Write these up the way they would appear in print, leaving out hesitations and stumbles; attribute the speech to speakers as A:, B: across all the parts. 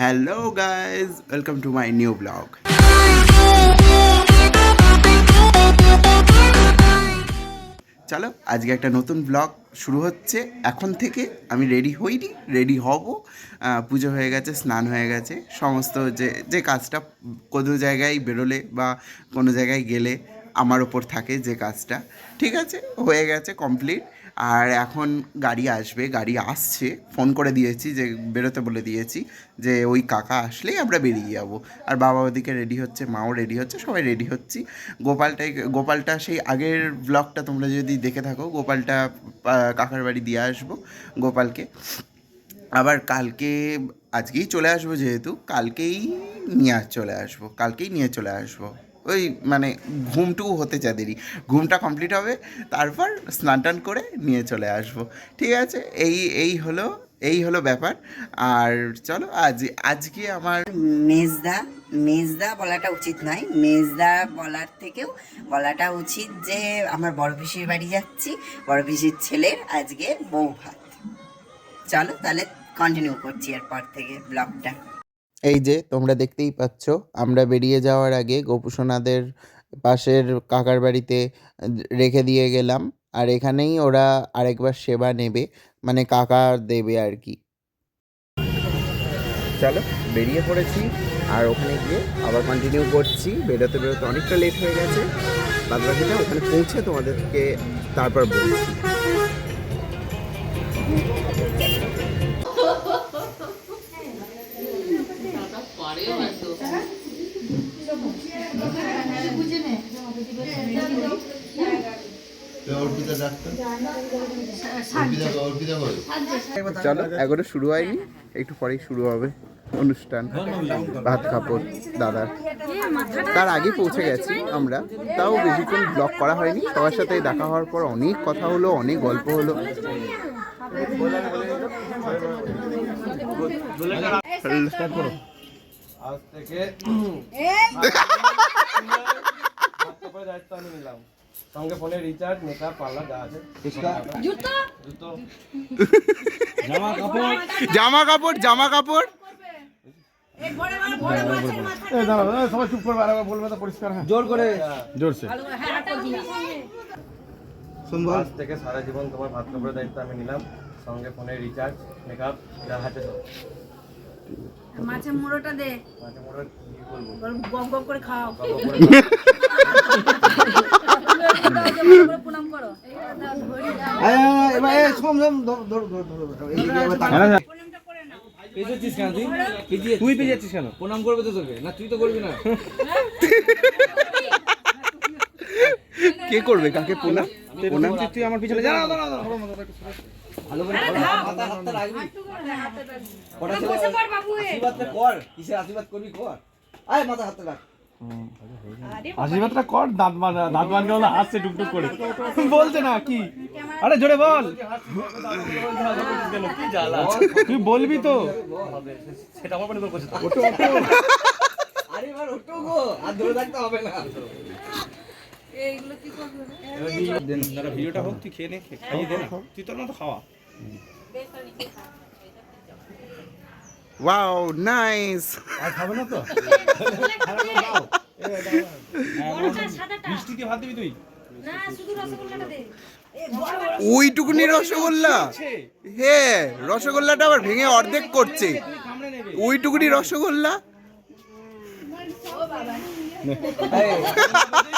A: Hello guys, welcome to my new blog. চলো আজকে একটা নতুন ব্লগ শুরু হচ্ছে। এখন থেকে আমি রেডি হইনি, রেডি হব। পুজো হয়ে গেছে, স্নান হয়ে গেছে, সমস্ত যে যে কাজটা কোনো জায়গায় বেরোলে বা কোনো জায়গায় গেলে আমার ওপর থাকে যে কাজটা, ঠিক আছে, হয়ে গেছে কমপ্লিট। আর এখন গাড়ি আসবে, গাড়ি আসছে, ফোন করে দিয়েছি, যে বেরোতে বলে দিয়েছি যে ওই কাকা আসলেই আমরা বেরিয়ে যাব। আর বাবা ওদিকে রেডি হচ্ছে, মাও রেডি হচ্ছে, সবাই রেডি হচ্ছি। গোপালটা সেই আগের ব্লগটা তোমরা যদি দেখে থাকো, গোপালটা কাকার বাড়ি দিয়ে আসবো গোপালকে। আবার কালকে, আজকেই চলে আসবো যেহেতু, কালকেই নিয়ে চলে আসবো। ওই মানে ঘুমটুকু হতে চা দেরি, ঘুমটা কমপ্লিট হবে, তারপর স্নান টান করে নিয়ে চলে আসবো। ঠিক আছে, এই হলো ব্যাপার। আর চলো আজকে আমার
B: মেজদা মেজদা বলাটা উচিত নয়, মেজদা বলার থেকেও বলাটা উচিত যে আমার বড় পিসির বাড়ি যাচ্ছি, বড় পিসির ছেলের আজকে বউ ভাত। চলো তাহলে কন্টিনিউ করছি এরপর থেকে ব্লগটা।
A: এই যে তোমরা দেখতেই পাচ্ছ, আমরা বেরিয়ে যাওয়ার আগে গোপুসোনাদের পাশের কাকার বাড়িতে রেখে দিয়ে গেলাম। আর এখানেই ওরা আরেকবার সেবা নেবে, মানে কাকা দেবে আর কি। চলো বেরিয়ে পড়েছি, আর ওখানে গিয়ে আবার কন্টিনিউ করছি। বেরোতে অনেকটা লেট হয়ে গেছে, বাদবাকিটা ওখানে পৌঁছে তোমাদেরকে তারপর বলছি। চলো, এখনো শুরু হয়নি, একটু পরেই শুরু হবে অনুষ্ঠান। ভাত কাপড় দাদার, তার আগে পৌঁছে গেছি আমরা, তাও বেশিক্ষণ ব্লগ করা হয়নি। সবার সাথে দেখা হওয়ার পর অনেক কথা হলো, অনেক গল্প হলো।
C: আজ থেকে দায়িত্ব আমি নিলাম, সঙ্গে ফোনে রিচার্জ, মেকআপ, পার্লার যা আছে, জুতো,
A: জামা কাপড়
C: সবাই চুপ করবে, আর বলবে তো পরিষ্কার, জোর করে, জোরছে। আজ থেকে সারা জীবন তোমার ভাত কাপড়ের দায়িত্ব আমি নিলাম, সঙ্গে ফোনে রিচার্জ, মেকআপ যা আছে সব।
D: মাছের মুড়োটা দে,
C: মাঝে মোড়ে কি বলবো,
D: গম গম করে খাও, প্রণাম করো।
C: তুই পেয়ে যাচ্ছিস কেন? প্রণাম করবে তো তোকে, না তুই তো করবি না?
A: কে করবে কাকে প্রণাম?
C: তুই আমার পিছনে যা। ভালো করে হাতটা রাখবি, আশীর্বাদটা কর, কিসে আশীর্বাদ করবি কর, আয় মাথা হাতটা রাখ, আশীর্বাদটা কর। দাঁত মানকে বলে হাসছে টুকটুক করে, বলছে না কি? আরে জোরে বল, তুই বলবি তো, সেটা আমার মনে করছে। আরে এবার ওঠো গো, আর ধরে রাখতে হবে না।
D: এইগুলো কি করবে?
C: ভিডিওটা হোক, তুই খেয়ে নে, খাইয়ে দে না, তুই তোর মতো খাওয়া।
A: Wow nice.
C: আর খাবে না তো? মিষ্টি দিয়ে ভাত দিবি তুই?
D: না, শুধু রসগোল্লাটা দে।
A: ওইটুকুনি রসগোল্লা? হ্যাঁ, রসগোল্লাটা আবার ভেঙে অর্ধেক করছে। ওইটুকুনি রসগোল্লা?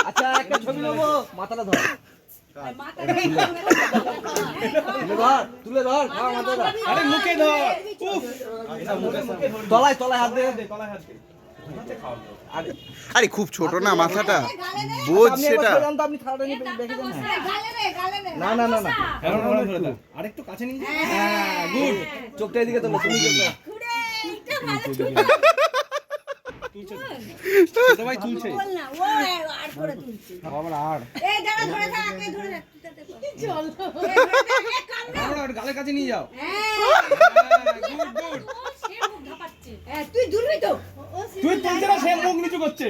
C: আচ্ছা একটা ছবি নেবো, মাথাটা ধর, তুলে ধর, খাওয়া মাথাটা, আরে মুখে ধর, তলায় হাত দে, তলায় হাত দে।
A: আরে খুব ছোট না মাথাটা, বোঝ সেটা।
C: না না না না, আরেকটু কাছে নিয়ে, হ্যাঁ গুড, চোখটা এদিকে তোলো, তুমি সবাই তুলছে, গালের কাছে নিয়ে যাও,
D: তুই দুলবি তো,
C: তুই তুলছে না, সে মুখ নিচু করছে।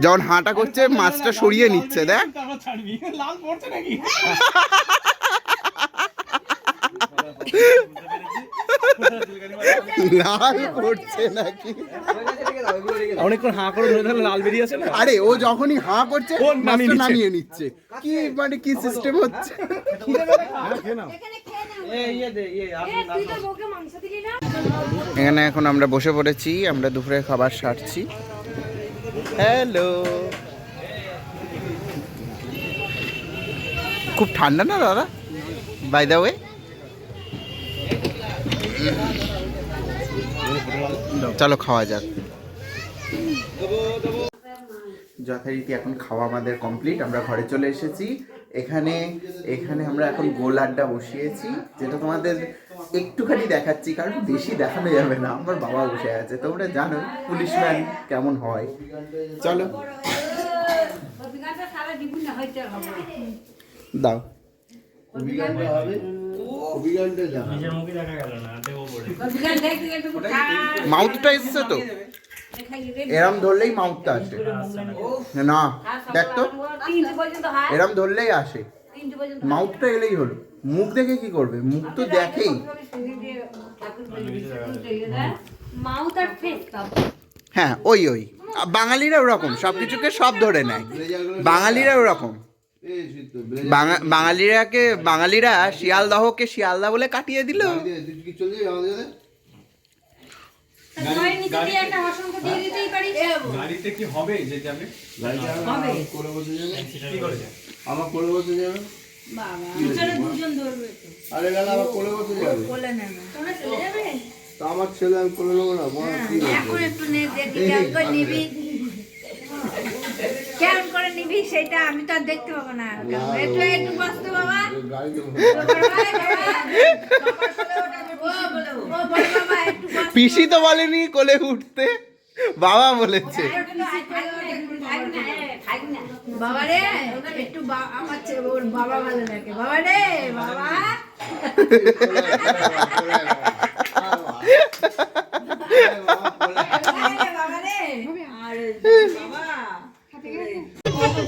A: যখন হাঁটা করছে মাছটা সরিয়ে নিচ্ছে, দেখ।
C: লাল পড়ছে নাকি?
A: লাল করছে নাকি?
C: অনেকক্ষণ হাঁ করে ধরে থাকলে লাল বেরিয়ে আসে না।
A: আরে ও যখনই হাঁ করছে
C: ও নামিয়ে
A: মাছটা
C: নিচ্ছে।
A: নামিয়ে নিচ্ছে। কি মানে কি সিস্টেম হচ্ছে?
D: তুই তো বউকে মাংস দিলি না?
A: এখানে এখন আমরা বসে পড়েছি, আমরা দুপুরে খাবার সারছি। হ্যালো, খুব ঠান্ডা না দাদা? বাই দ্য ওয়ে, চলো খাওয়া যাক। যথারীতি এখন খাওয়া আমাদের কমপ্লিট, আমরা ঘরে চলে এসেছি। এখানে আমরা এখন গোল আড্ডা বসিয়েছি, যেটা তোমাদের একটুখানি দেখাচ্ছি, কারণ বেশি দেখানো যাবে না। আমার বাবা বসে আছে, তোমরা জানো পুলিশম্যান কেমন হয়। চলো দাও। মাউথটা এসছে তো, এরম ধরলেই মাউথটা আসে না, দেখ তো এরম ধরলেই আসে, মাউথটা এলেই হলো। মুখ দেখে কি করবে? মুখ তো দেখেই।
D: মাউথ আর ফেস
A: হ্যাঁ, ওই বাঙালিরা ওরকম সব কিছুকে সব ধরে নেয়। বাঙালিরা ওরকম, বাঙালিরা শিয়ালদহকে শিয়ালদা বলে কাটিয়ে দিল।
D: একটা অসংখ্য দিয়ে দিতেই পারি।
C: গাড়িতে কি হবে যে যাবে?
B: কোলে বসে যাবে।
C: কি করেছে?
B: আমার কোলে বসে যাবে।
D: পিছনে দুজন ধরবে তো।
B: আরে গেল আমার কোলে বসে যাবে।
D: কোলে নেবে। তোমরা চলে যাবে?
B: তা আমার ছেলে আমি কোলে নেবো না। বল কি
D: এখন একটু নে দেখি কেমন করে নিবি। কেমন করে নিবি সেটা আমি তো আর দেখতে পাবো না। একটু বসতো বাবা।
B: গাড়িতে
A: পিসি তো বলেনি কোলে উঠতে, বাবা বলেছে।
D: বাবা রে একটু আমার ওর বাবা ভালো লাগে। বাবা রে বাবা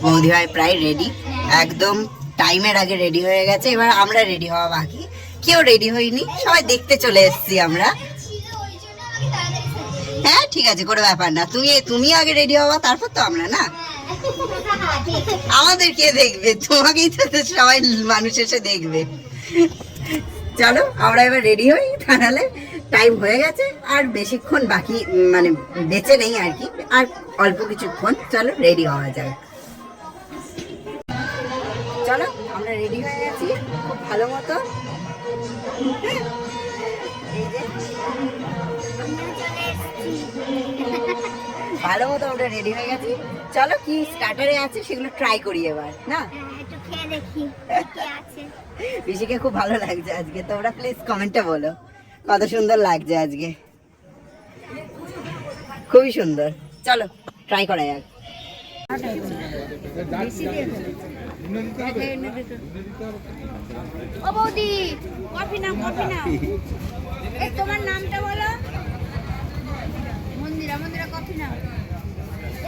B: বৌদি ভাই প্রায় রেডি, একদম টাইমের আগে রেডি হয়ে গেছে। এবার আমরা রেডি হওয়া বাকি, কেউ রেডি হয়নি, সবাই দেখতে চলে এসেছি আমরা। হ্যাঁ ঠিক আছে, কোনো ব্যাপার না। তুমি আগে রেডি হওয়া, তারপর তো আমরা, না আমাদের কে দেখবে? তোমাকেই তো সবাই মানুষ এসে দেখবে। চলো আমরা এবার রেডি হই, তাহলে টাইম হয়ে গেছে, আর বেশিক্ষণ বাকি মানে বেঁচে নেই আর কি, আর অল্প কিছুক্ষণ। চলো রেডি হওয়া যায়। চলো আমরা রেডি হয়ে গেছি খুব ভালো মতো। ভালো মতো আমরা রেডি হয়ে গেছি। চলো কি স্টার্টারে আছে সেগুলো ট্রাই করি এবার, না পিসিকে খুব ভালো লাগছে আজকে। তোমরা প্লিজ কমেন্টে বলো কত সুন্দর লাগছে আজকে, খুবই সুন্দর। চলো ট্রাই করা যাক।
D: ও বৌদি কফি নাও, কফি নাও। এই তোমার নামটা বলো। মন্দিরা, মন্দিরা কফি নাও।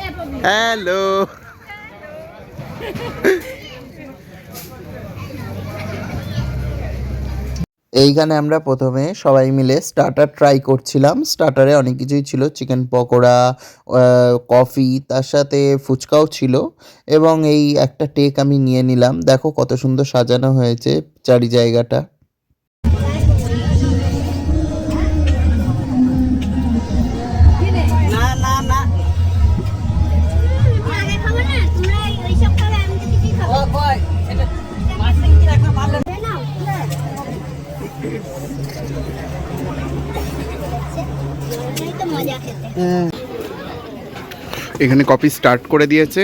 D: এ প্রভু
A: হ্যালো, এইখানে আমরা প্রথমে সবাই মিলে স্টার্টার ট্রাই করছিলাম। স্টার্টারে অনেক কিছুই ছিল, চিকেন পকোড়া, কফি, তার সাথে ফুচকাও ছিল। এবং এই একটা টেক আমি নিয়ে নিলাম। দেখো কত সুন্দর সাজানো হয়েছে চারি জায়গাটা।
B: না না না, ও কই সেটা মাছটা কি রাখা ভালো না।
A: এখানে কপি স্টার্ট করে দিয়েছে,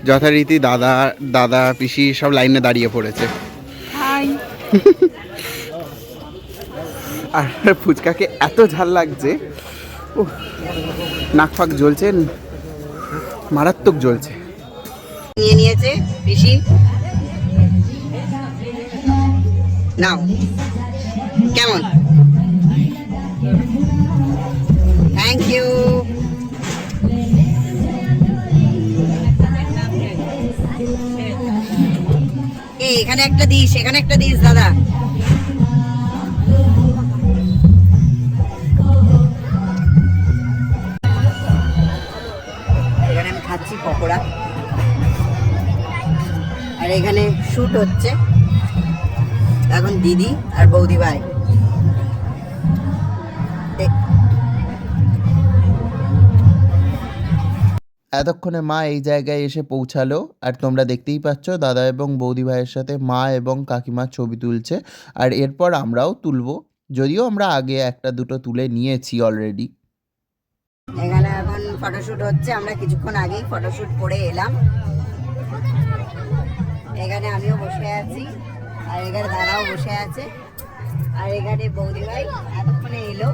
A: যথারীতি দাদা পিসি সব লাইনে দাঁড়িয়ে পড়েছে। আর ফুচকাকে এত ঝাল লাগছে, নাক ফাক জ্বলছে, মারাত্মক জ্বলছে।
B: নিয়ে নিয়েছে পিসি, নাও কেমন? Thank you. এখানে একটা দিস, এখানে একটা দিস দাদা। আর এখানে শুট হচ্ছে এখন দিদি আর বৌদি ভাই।
A: এতক্ষণে মা এই জায়গায় এসে পৌঁছালো, আর তোমরা দেখতেই পাচ্ছ দাদা এবং বৌদি ভাইয়ের সাথে মা এবং কাকিমার ছবি তুলছে। আর এরপর আমরাও তুলবো, যদিও আমরা আগে একটা দুটো তুলে নিয়েছি অলরেডি।
B: এখানে এখন ফটোশুট হচ্ছে, আমরা কিছুক্ষণ আগেই ফটোশুট করে এলাম। এখানে আমিও বসে আছি, আর এখানে দাদাও বসে আছে, আর এখানে বৌদি ভাই এতক্ষণে এলো।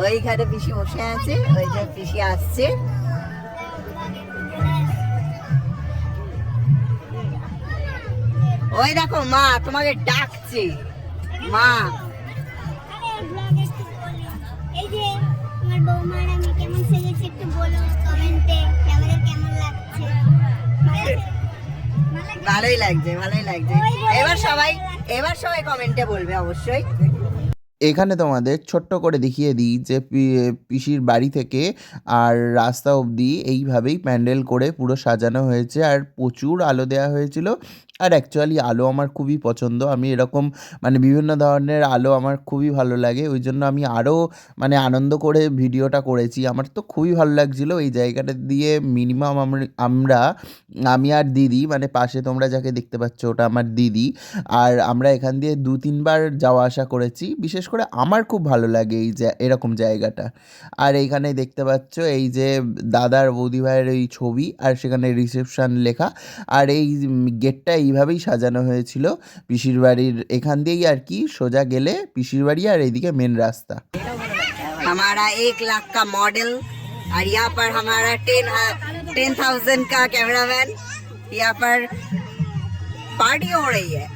B: ওইখানে পিসি বসে আছে, ওই যে পিসি আসছে। ওই দেখো মা তোমাকে ডাকছে। মা
E: এই যে আমার বৌমার আমি কেমন সেজেছি একটু বলো কমেন্টে, আমাদের কেমন লাগছে।
B: ভালোই লাগছে, ভালোই লাগছে। এবার সবাই কমেন্টে বলবে অবশ্যই।
A: এখানে তোমাদের ছোট্ট করে দেখিয়ে দিই যে পিসির বাড়ি থেকে আর রাস্তা অবধি এইভাবেই প্যান্ডেল করে পুরো সাজানো হয়েছে, আর প্রচুর আলো দেওয়া হয়েছিল। আর অ্যাকচুয়ালি আলো আমার খুবই পছন্দ, আমি এরকম মানে বিভিন্ন ধরনের আলো আমার খুবই ভালো লাগে, ওই জন্য আমি আরও মানে আনন্দ করে ভিডিওটা করেছি। আমার তো খুবই ভালো লাগছিলো এই জায়গাটা দিয়ে। মিনিমাম আমি আর দিদি, মানে পাশে তোমরা যাকে দেখতে পাচ্ছ ওটা আমার দিদি, আর আমরা এখান দিয়ে 2-3 বার যাওয়া আসা করেছি। বিশেষ করে আমার খুব ভালো লাগে এই যে এরকম জায়গাটা। আর এইখানে দেখতে পাচ্ছ এই যে দাদার বৌদি ভাইয়ের এই ছবি, আর সেখানে রিসেপশন লেখা। আর এই গেটটা এইভাবেই সাজানো হয়েছিল পিসির বাড়ির এখান দিয়েই, আর কি সোজা গেলে পিসির বাড়ি, আর এইদিকে মেন রাস্তা।
B: हमारा 1 लाख का मॉडल, और यहाँ पर हमारा 10,000 का कैमरामैन। यहाँ पर पार्टी हो रही है।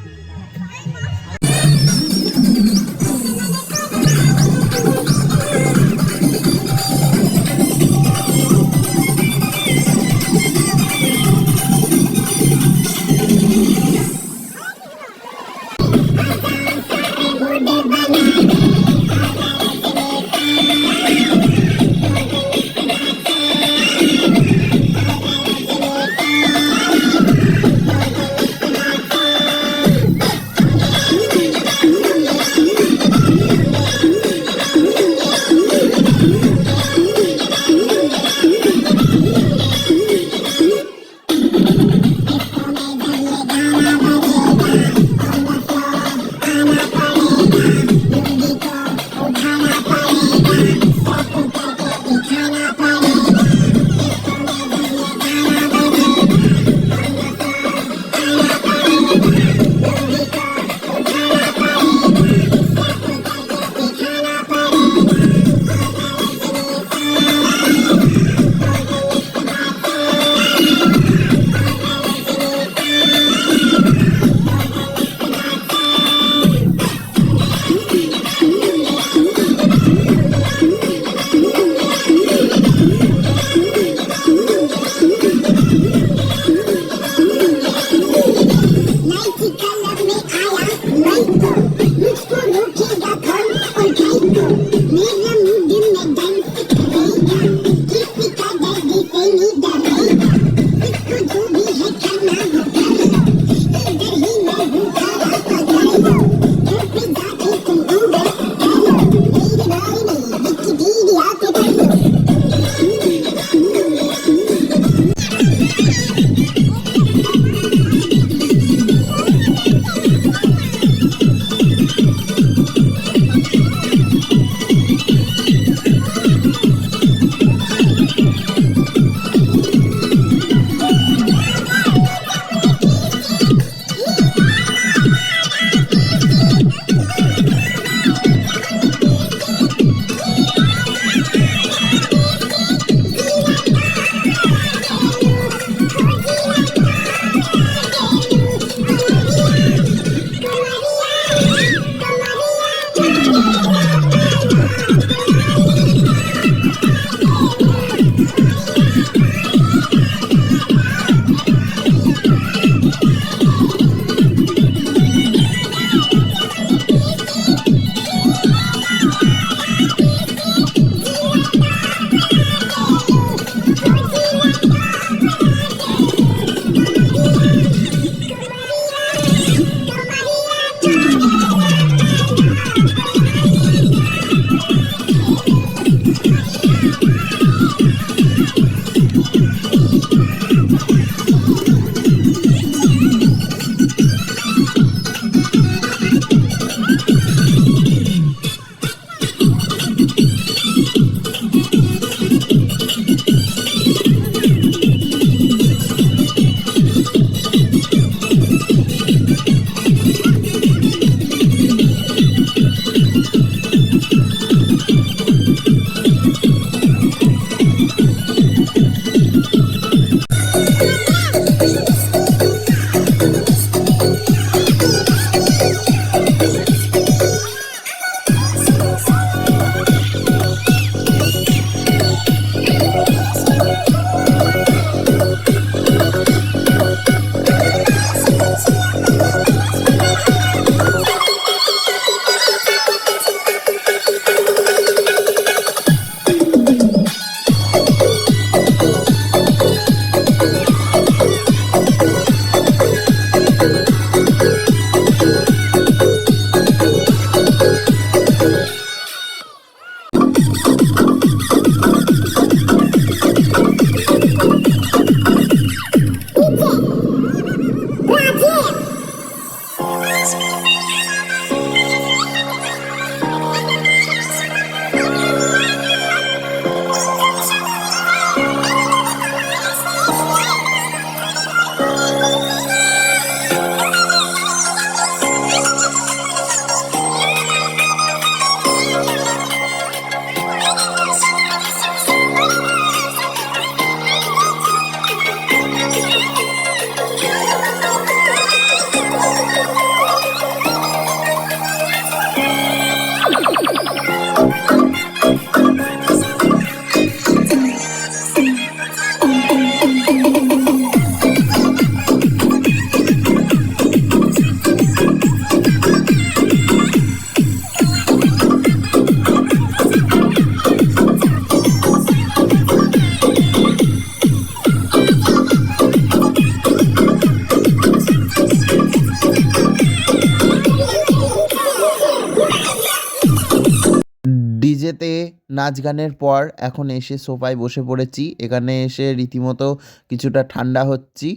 A: ডিজেতে নাচ গানের পর এখন এসে সোফায় বসে পড়েছি। এখানে এসে রীতিমতো কিছুটা ঠান্ডা হচ্ছি।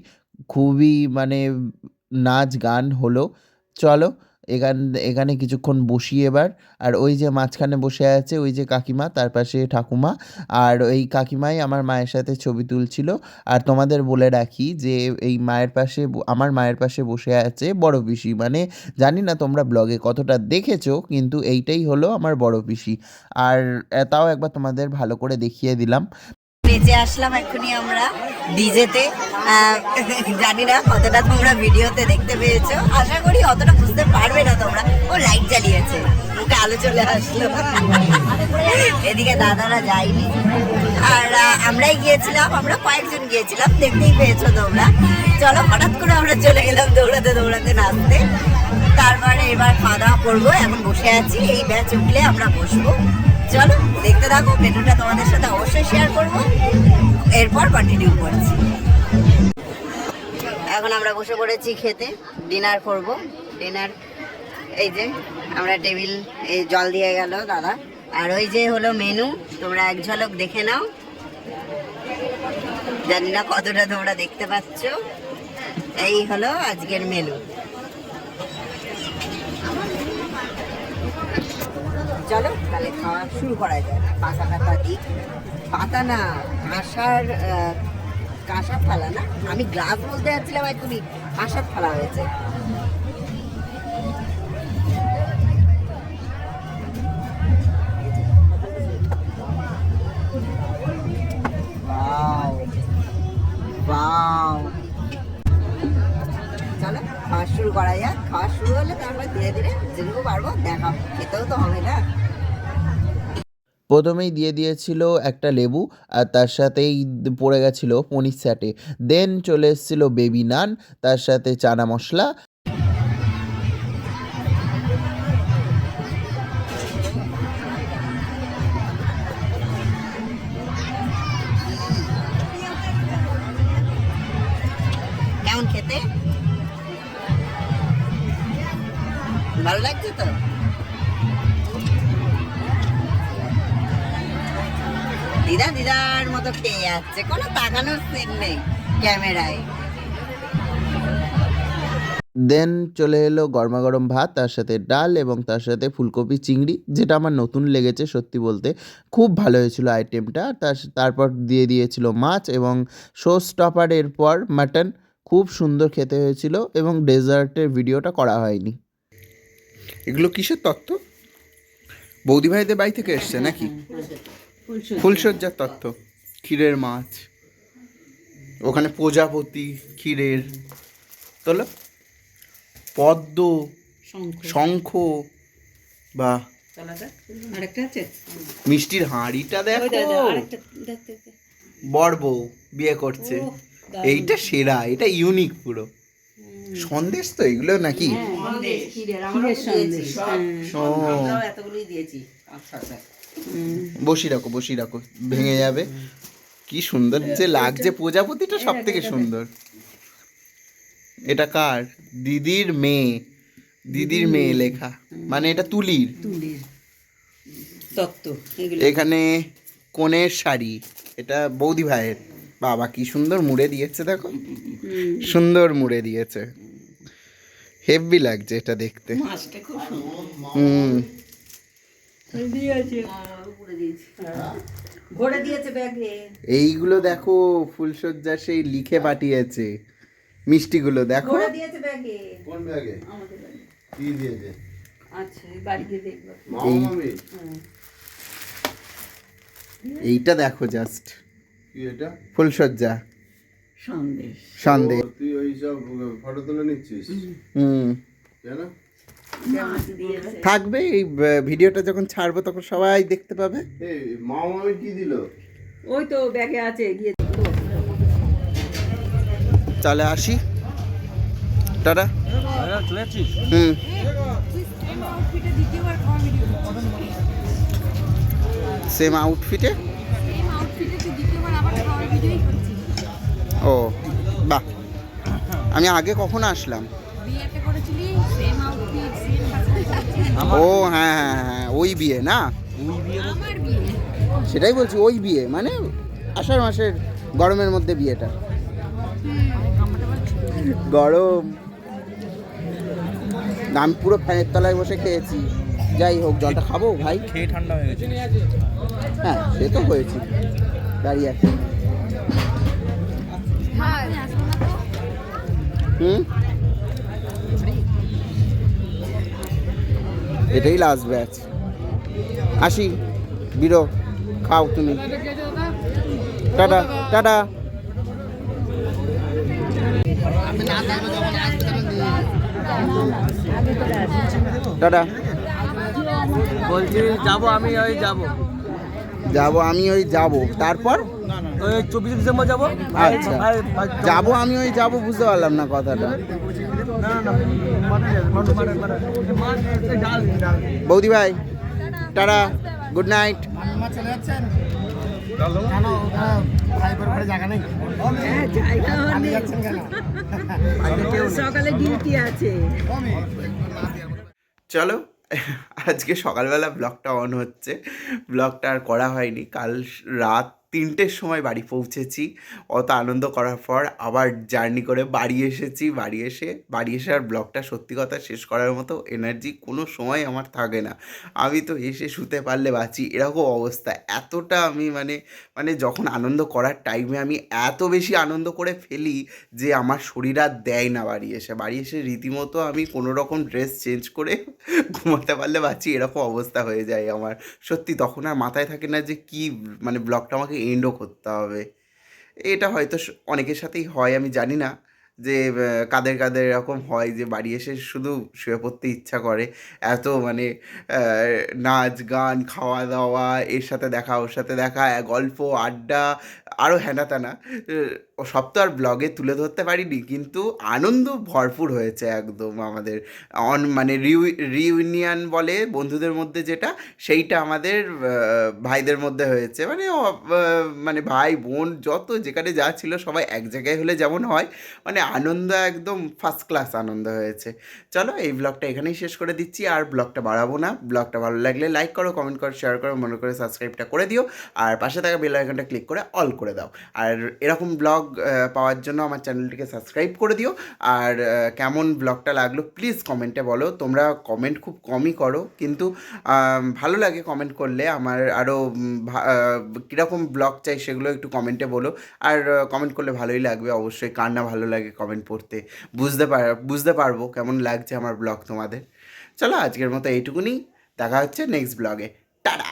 A: খুবই মানে নাচ গান হলো। চলো এখানে কিছুক্ষণ বসি এবার। আর ওই যে মাঝখানে বসে আছে ওই যে কাকিমা, তার পাশে ঠাকুমা, আর ওই কাকিমাই আমার মায়ের সাথে ছবি তুলছিল। আর তোমাদের বলে রাখি যে এই মায়ের পাশে আমার মায়ের পাশে বসে আছে বড় পিসি, মানে জানি না তোমরা ব্লগে কতটা দেখেছো, কিন্তু এইটাই হলো আমার বড় পিসি। আর তাও একবার তোমাদের ভালো করে দেখিয়ে দিলাম।
B: নেচে আসলাম এক্ষুনি আমরা ডিজেতে। জানি না কতটা তোমরা ভিডিওতে দেখতে পেয়েছো, আশা করি অতটা বুঝতে পারবে না তোমরা। ও লাইট জ্বালিয়েছে, মুখে আলো চলে আসলো। এদিকে দাদারা যায়নি, আর আমরাই গিয়েছিলাম, আমরা কয়েকজন গিয়েছিলাম, দেখতেই পেয়েছো তোমরা। চলো, হঠাৎ করে আমরা চলে গেলাম দৌড়াতে দৌড়াতে নাচতে। তারপরে এবার খাওয়া দাওয়া করবো, এখন বসে আছি, এই ব্যাচ উঠলে আমরা বসবো। চলো দেখতে থাকো, মেনুটা তোমাদের সাথে অবশ্যই শেয়ার করবো, এরপর কন্টিনিউ করছি। এখন আমরা বসে পড়েছি খেতে, ডিনার করব। ডিনার এই যে আমরা টেবিল, এই জল দিয়ে গেল দাদা, আর ওই যে হলো মেনু, তোমরা এক ঝলক দেখে নাও। জানি না কতটা তোমরা দেখতে পাচ্ছ, এই হলো আজকের মেনু। চলো তাহলে খাওয়া শুরু করা যায়। পাতা টাতা দিই, পাতা না কাঁসার থালা না, আমি গ্লাস বলতে যাচ্ছিলাম, আর তুমি কাঁসার থালা হয়েছে। চলো খাওয়া শুরু করা যাক। খাওয়া শুরু হলে তারপর ধীরে ধীরে যেটুকু পারবো দেখা, খেতেও তো হবে না।
A: প্রথমেই দিয়ে দিয়েছিল একটা লেবু, আর তার সাথেই পড়ে গেছিল পনির স্যাটে। দেন চলে এসেছিল বেবি নান, তার সাথে চানা মশলা।
B: কেমন খেতে? ভালো লাগছে তো? দিদার মতো খেয়ে যাচ্ছে, কোনো তাকানোর সিন নেই ক্যামেরায়।
A: দেন চলে এলো গরমাগরম ভাত, তার সাথে ডাল এবং তার সাথে ফুলকপি চিংড়ি, যেটা আমার নতুন লেগেছে সত্যি বলতে। খুব ভালো হয়েছিল আইটেমটা। তারপর দিয়ে দিয়েছিল মাছ এবং শো স্টপারের পর মাটন। খুব সুন্দর খেতে হয়েছিল এবং ডেজার্টের ভিডিওটা করা হয়নি। এগুলো কিসের তত্ত্ব? বৌদি ভাইদের বাড়ি থেকে এসছে নাকি? ফুলসজ্জার তত্ত্ব, ক্ষীরের মাছ, ওখানে প্রজাপতি, ক্ষীরের তোলো, পদ্ম, শঙ্খ, বা মিষ্টির হাঁড়িটা দেখো, বর বউ বিয়ে করছে, এইটা সেরা, এটা ইউনিক পুরো। সন্দেশ তো এগুলো নাকি? বসি রাখো ভেঙে যাবে। কি সুন্দর যে লাগছে, প্রজাপতিটা সব থেকে সুন্দর। এটা কার? দিদির মেয়ে লেখা, মানে এটা তুলির
B: তত্ত্ব।
A: এখানে কনের শাড়ি, এটা বৌদি ভাইয়ের। বাবা কি সুন্দর মুড়ে দিয়েছে, দেখো সুন্দর মুড়ে দিয়েছে, হেভি লাগছে এটা দেখতে। এইগুলো দেখো ফুলসজ্জা সেই লিখে পাঠিয়েছে, মিষ্টিগুলো দেখো।
F: কোন ব্যাগে? কি দিয়েছে?
A: এইটা দেখো জাস্ট,
F: কি এটা?
A: ফুলসজ্জা সন্দেশ।
F: তুই ওই সব ফটো তুলে নিচ্ছিস কেন?
A: থাকবে এই ভিডিওটা যখন ছাড়বো তখন সবাই দেখতে পাবে।
F: এই মামি কি দিল?
D: ওই তো ব্যাগে আছে, গিয়ে
A: তাহলে আসি, টাটা।
C: চলে যাচ্ছিস?
A: সেম আউটফিটে। ও বাহ, আমি আগে কখন আসলাম? ও হ্যাঁ, ওই বিয়ে না? সেটাই বলছি, ওই বিয়ে মানে আষাঢ় মাসের গরমের মধ্যে বিয়েটা। গরম, আমি পুরো ফ্যানের তলায় বসে খেয়েছি। যাই হোক, জলটা খাবো ভাই?
C: খেয়ে ঠান্ডা হয়ে গেছে।
A: হ্যাঁ, সে তো হয়েছে, দাঁড়িয়ে আছে। হুম, এটাই লাস্ট ব্যাচ। আসি, বিরো, খাও তুমি। Tata tata. টাটা।
C: বলছি যাবো আমি, ওই যাবো
A: যাবো আমি, ওই যাবো, তারপর
C: ওই 24 ডিসেম্বর যাবো।
A: আচ্ছা, যাবো আমি, ওই যাবো, বুঝতে পারলাম না কথাটা। বৌদি ভাই, টাটা, গুড নাইট।
D: সকালে ডিউটি আছে।
A: চলো, আজকে সকালবেলা ব্লগটা অন হচ্ছে, ব্লগটা আর করা হয়নি। কাল রাত 3টের সময় বাড়ি পৌঁছেছি। অত আনন্দ করার পর আবার জার্নি করে বাড়ি এসেছি। বাড়ি এসে আর ব্লগটা সত্যি কথা শেষ করার মতো এনার্জি কোনো সময় আমার থাকে না। আমি তো এসে শুতে পারলে বাঁচি, এরকম অবস্থা। এতটা আমি মানে যখন আনন্দ করার টাইমে আমি এত বেশি আনন্দ করে ফেলি যে আমার শরীর আর দেয় না। বাড়ি এসে রীতিমতো আমি কোনো রকম ড্রেস চেঞ্জ করে ঘুমাতে পারলে বাঁচি, এরকম অবস্থা হয়ে যায় আমার। সত্যি তখন আর মাথায় থাকে না যে কি মানে ব্লগটা আমাকে এন্ডও করতে হবে। এটা হয়তো অনেকের সাথেই হয়, আমি জানি না যে কাদের কাদের এরকম হয় যে বাড়ি এসে শুধু শুয়ে পড়তে ইচ্ছা করে। এত নাচ গান, খাওয়া দাওয়া, এর সাথে দেখা ওর সাথে দেখা, গল্প আড্ডা, আরও হ্যানা ত্যানা, ও সব তো আর ব্লগে তুলে ধরতে পারিনি, কিন্তু আনন্দ ভরপুর হয়েছে একদম আমাদের। মানে রিউনিয়ন বলে বন্ধুদের মধ্যে যেটা, সেইটা আমাদের ভাইদের মধ্যে হয়েছে। মানে ভাই বোন যত যেখানে যা ছিল সবাই এক জায়গায় হলে যেমন হয়, মানে আনন্দ একদম ফার্স্ট ক্লাস আনন্দ হয়েছে। চলো, এই ব্লগটা এখানেই শেষ করে দিচ্ছি, আর ব্লগটা বাড়াবো না। ব্লগটা ভালো লাগলে লাইক করো, কমেন্ট করো, শেয়ার করো, মনে করে সাবস্ক্রাইবটা করে দিও, আর পাশে থাকা বেল আইকনটা ক্লিক করে অল করে দাও। আর এরকম ব্লগ পাওয়ার জন্য আমার চ্যানেলটিকে সাবস্ক্রাইব করে দিও। আর কেমন ব্লগটা লাগলো প্লিজ কমেন্টে বলো। তোমরা কমেন্ট খুব কমই করো, কিন্তু ভালো লাগে কমেন্ট করলে। আমার আরও কীরকম ব্লগ চাই সেগুলো একটু কমেন্টে বলো। আর কমেন্ট করলে ভালোই লাগবে অবশ্যই, কার না ভালো লাগে কমেন্ট পড়তে। বুঝতে পারবো কেমন লাগছে আমার ব্লগ তোমাদের। চলো, আজকের মতো এইটুকুনি, দেখা হচ্ছে নেক্সট ব্লগে। টাটা।